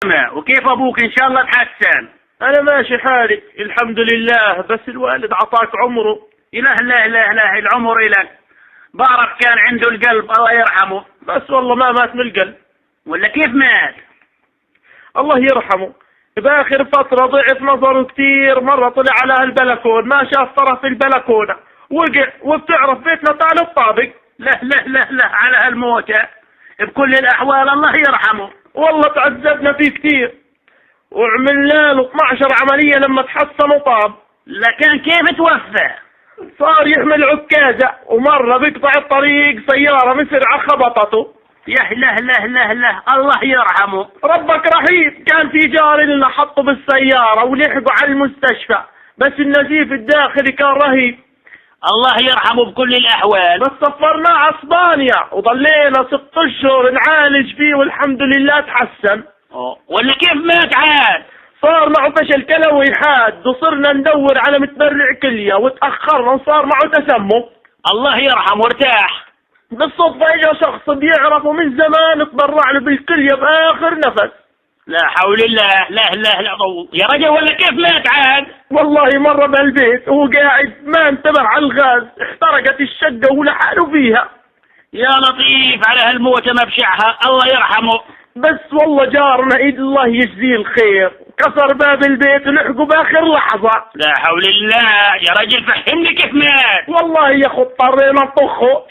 سلامة. وكيف ابوك ان شاء الله تحسن؟ انا ماشي حالي الحمد لله، بس الوالد عطاك عمره. اله لا اله اله العمر الك. بارك كان عنده القلب الله يرحمه. بس والله ما مات من القلب. ولا كيف مات؟ الله يرحمه باخر فترة ضعف نظره كتير، مرة طلع على هالبلكون ما شاف طرف البلكونة وقع، وبتعرف بيتنا طال الطابق. لا لا لا لا على هالموتى بكل الاحوال الله يرحمه. والله تعذبنا فيه كتير وعملنا له 12 عملية لما تحسن وطاب. لكن كيف توفى؟ صار يحمل عكازة ومرة بيقطع الطريق سيارة مسرعة خبطته. يا لا لا لا لا الله يرحمه. ربك رحيم، كان في جار لنا حطه بالسيارة ولحقوا على المستشفى، بس النزيف الداخلي كان رهيب. الله يرحمه بكل الأحوال. بس سفرناه على اسبانيا وضلينا 6 اشهر نعالج فيه والحمد لله تحسن. ولا كيف مات عاد؟ صار معه فشل كلوي حاد وصرنا ندور على متبرع كلية وتأخرنا وصار معه تسمم. الله يرحمه ارتاح. بالصدفة اجى شخص بيعرفه من زمان تبرع له بالكلية بآخر نفس. لا حول الله. لا لا لا يا رجل ولا كيف مات عاد؟ والله مرة بالبيت وهو قاعد ما انتبه على الغاز احترقت الشقة وهو لحاله فيها. يا لطيف على هالموتة ما بشعها الله يرحمه. بس والله جارنا الله يجزيه الخير كسر باب البيت ولحقوا باخر لحظة. لا حول الله. يا رجل فهمني كيف مات. والله يا اخو اضطرينا نطخه.